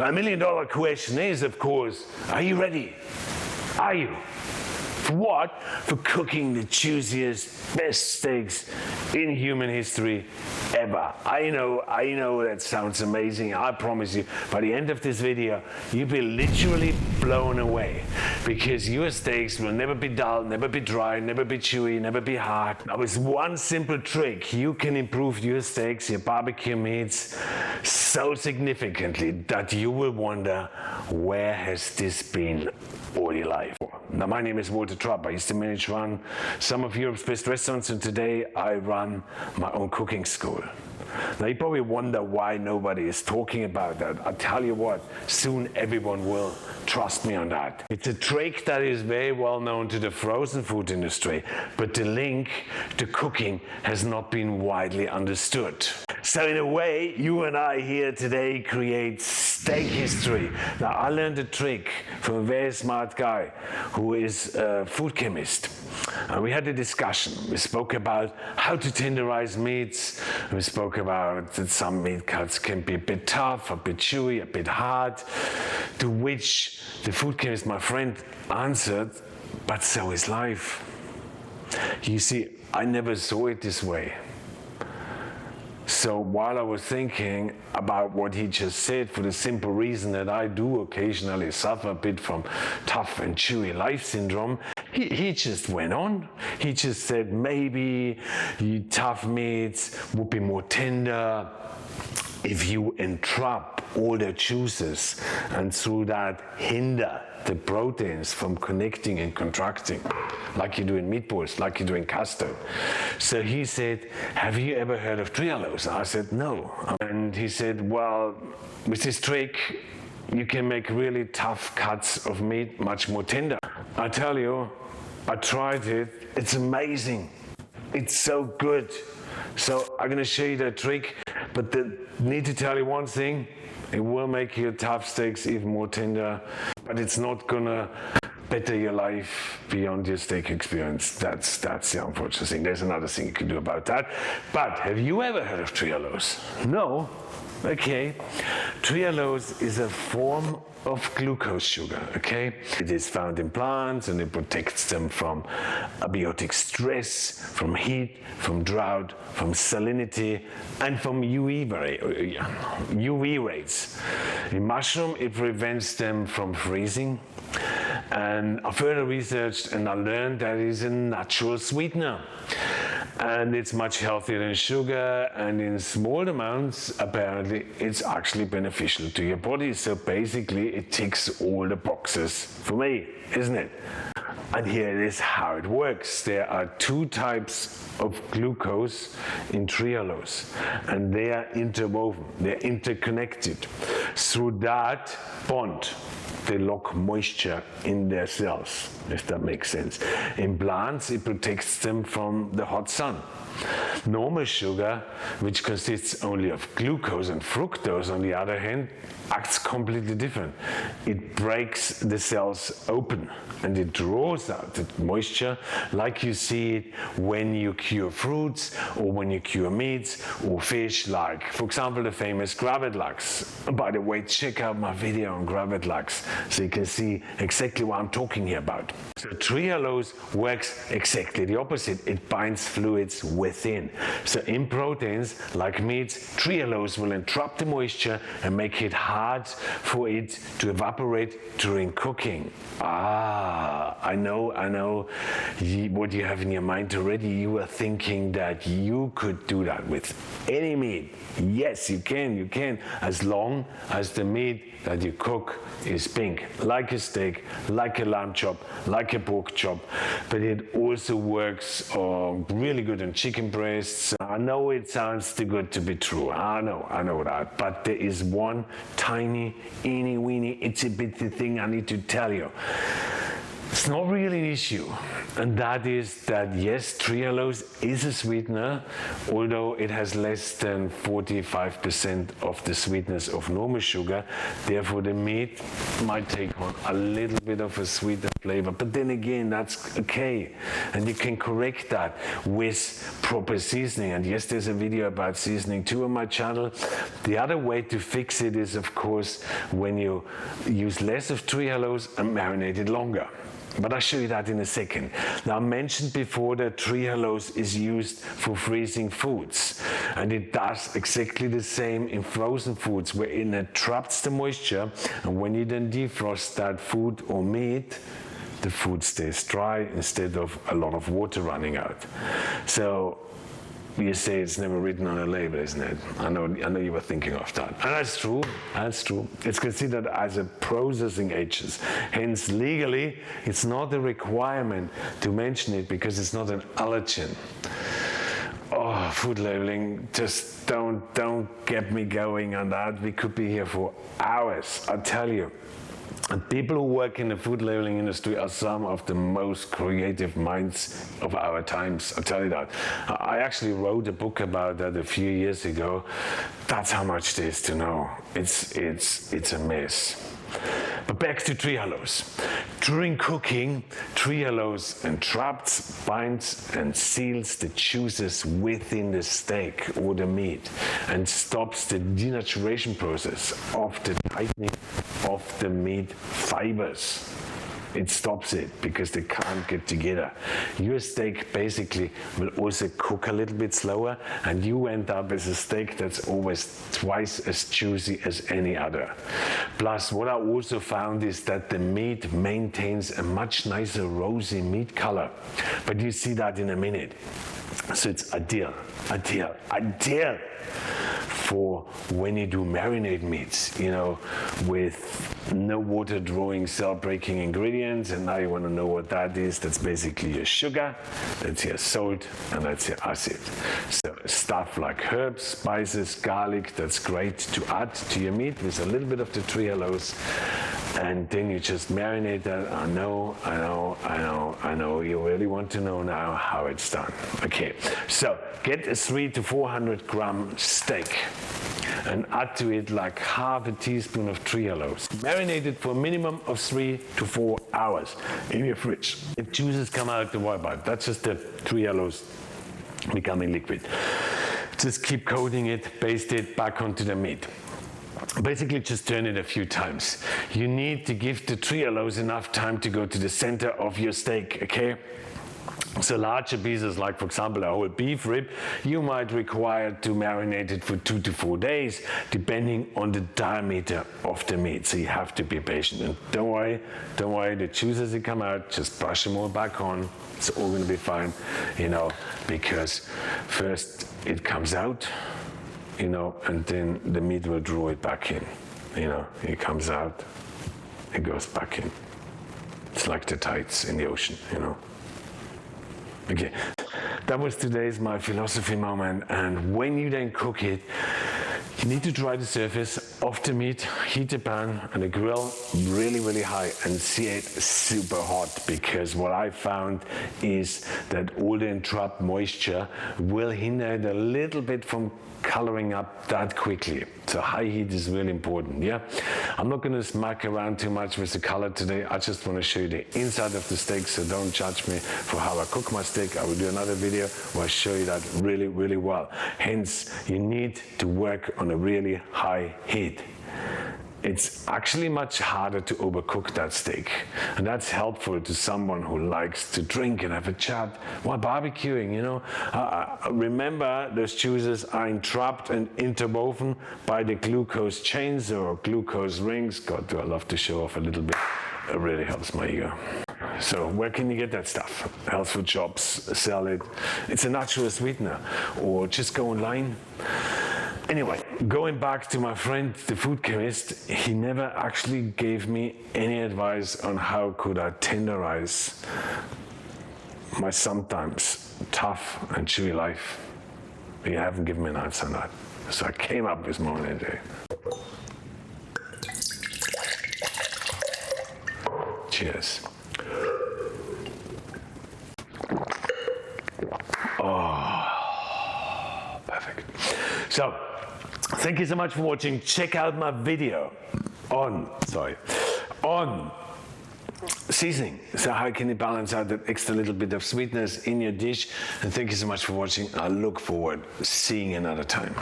A million-dollar question is, of course, are you ready? Are you? For what? For cooking the juiciest, best steaks in human history ever. I know that sounds amazing. I promise you, by the end of this video, you'll be literally blown away, because your steaks will never be dull, never be dry, never be chewy, never be hard. Now, with one simple trick, you can improve your steaks, your barbecue meats, so significantly that you will wonder, where has this been all your life? Now, my name is Walter Trupp. I used to run some of Europe's best restaurants, and today I run my own cooking school. Now, you probably wonder why nobody is talking about that. I'll tell you what, soon everyone will. Trust me on that. It's a trick that is very well known to the frozen food industry, but the link to cooking has not been widely understood. So in a way, you and I here today create steak history. Now, I learned a trick from a very smart guy who is a food chemist. And we had a discussion. We spoke about how to tenderize meats. We spoke about that some meat cuts can be a bit tough, a bit chewy, a bit hard, to which the food chemist, my friend, answered, but so is life. You see, I never saw it this way. So while I was thinking about what he just said, for the simple reason that I do occasionally suffer a bit from tough and chewy life syndrome, he just went on. He just said maybe tough meats would be more tender if you entrap all the juices and through that hinder the proteins from connecting and contracting, like you do in meatballs, like you do in custard. So he said, have you ever heard of trehalose? I said, no. And he said, well, with this trick, you can make really tough cuts of meat much more tender. I tell you, I tried it. It's amazing. It's so good. So I'm gonna show you that trick, but need to tell you one thing. It will make your tough steaks even more tender, but it's not gonna better your life beyond your steak experience. That's the unfortunate thing. There's another thing you can do about that. But have you ever heard of trehalose? No? Okay. Trehalose is a form of glucose sugar, okay? It is found in plants and it protects them from abiotic stress, from heat, from drought, from salinity, and from UV rays. In mushroom, it prevents them from freezing. And I further researched and I learned that it is a natural sweetener. And it's much healthier than sugar, and in small amounts, apparently, it's actually beneficial to your body. So basically, it ticks all the boxes for me, isn't it? And here is how it works. There are two types of glucose in trehalose, and they are interwoven, they're interconnected. Through that bond, they lock moisture in their cells, if that makes sense. In plants, it protects them from the hot sun. Normal sugar, which consists only of glucose and fructose, on the other hand, acts completely different. It breaks the cells open and it draws out the moisture, like you see it when you cure fruits or when you cure meats or fish, like, for example, the famous gravetlax. By the way, check out my video on gravetlax so you can see exactly what I'm talking here about. So trehalose works exactly the opposite. It binds fluids within. So in proteins like meats, trehalose will entrap the moisture and make it hard for it to evaporate during cooking. I know what you have in your mind already. You are thinking that you could do that with any meat. Yes, you can, as long as the meat that you cook is pink, like a steak, like a lamb chop, like a pork chop. But it also works really good on chicken breasts. I know it sounds too good to be true. I know that. But there is one tiny, eeny weeny, itsy bitsy thing I need to tell you. It's not really an issue, and that is that yes, trehalose is a sweetener, although it has less than 45% of the sweetness of normal sugar. Therefore, the meat might take on a little bit of a sweeter flavor, but then again, that's okay, and you can correct that with proper seasoning. And yes, there's a video about seasoning too on my channel. The other way to fix it is, of course, when you use less of trehalose and marinate it longer. But I'll show you that in a second. Now, I mentioned before that trehalose is used for freezing foods, and it does exactly the same in frozen foods, wherein it traps the moisture, and when you then defrost that food or meat, the food stays dry instead of a lot of water running out. So you say it's never written on a label, isn't it? I know you were thinking of that. And that's true, that's true. It's considered as a processing agent. Hence, legally, it's not a requirement to mention it because it's not an allergen. Oh, food labeling, just don't get me going on that. We could be here for hours, I tell you. And people who work in the food labeling industry are some of the most creative minds of our times, I'll tell you that. I actually wrote a book about that a few years ago. That's how much there is to know. It's a mess. But back to trehalose. During cooking, trehalose entraps, binds and seals the juices within the steak or the meat and stops the denaturation process of the tightening of the meat fibers. It stops it because they can't get together. Your steak basically will also cook a little bit slower, and you end up with a steak that's always twice as juicy as any other. Plus, what I also found is that the meat maintains a much nicer rosy meat color. But you see that in a minute. So it's ideal for when you do marinade meats, you know, with no water drawing, cell breaking ingredients. And now you want to know what that is. That's basically your sugar, that's your salt, and that's your acid. So stuff like herbs, spices, garlic, that's great to add to your meat with a little bit of the trehalose. And then you just marinate that. I know. You really want to know now how it's done. Okay, so get a 300 to 400 gram steak and add to it like half a teaspoon of trehalose. Marinate it for a minimum of 3 to 4 hours in your fridge. If juices come out, don't worry about it. That's just the trehalose becoming liquid. Just keep coating it, baste it back onto the meat. Basically, just turn it a few times. You need to give the trehalose enough time to go to the center of your steak, okay? So larger pieces, like for example a whole beef rib, you might require to marinate it for 2 to 4 days, depending on the diameter of the meat. So you have to be patient. And don't worry, the juices that come out, just brush them all back on. It's all going to be fine, you know, because first it comes out, you know, and then the meat will draw it back in. You know, it comes out, it goes back in. It's like the tides in the ocean, you know. Okay, that was today's my philosophy moment. And when you then cook it, you need to dry the surface of the meat, heat the pan and the grill really high and sear it super hot, because what I found is that all the entrapped moisture will hinder it a little bit from coloring up that quickly. So high heat is really important, yeah? I'm not going to smack around too much with the color today. I just want to show you the inside of the steak, so don't judge me for how I cook my steak. I will do another video where I show you that really well. Hence, you need to work on a really high heat. It's actually much harder to overcook that steak, and that's helpful to someone who likes to drink and have a chat while barbecuing, you know. Remember, those juices are entrapped and interwoven by the glucose chains or glucose rings. God, do I love to show off a little bit. It really helps my ego. So where can you get that stuff? Health food shops sell it. It's a natural sweetener, or just go online. Anyway, going back to my friend, the food chemist, he never actually gave me any advice on how could I tenderize my sometimes tough and chewy life. He haven't given me an answer on that. So I came up with my own idea. Cheers. So, thank you so much for watching. Check out my video on seasoning. So how can you balance out that extra little bit of sweetness in your dish? And thank you so much for watching. I look forward to seeing you another time.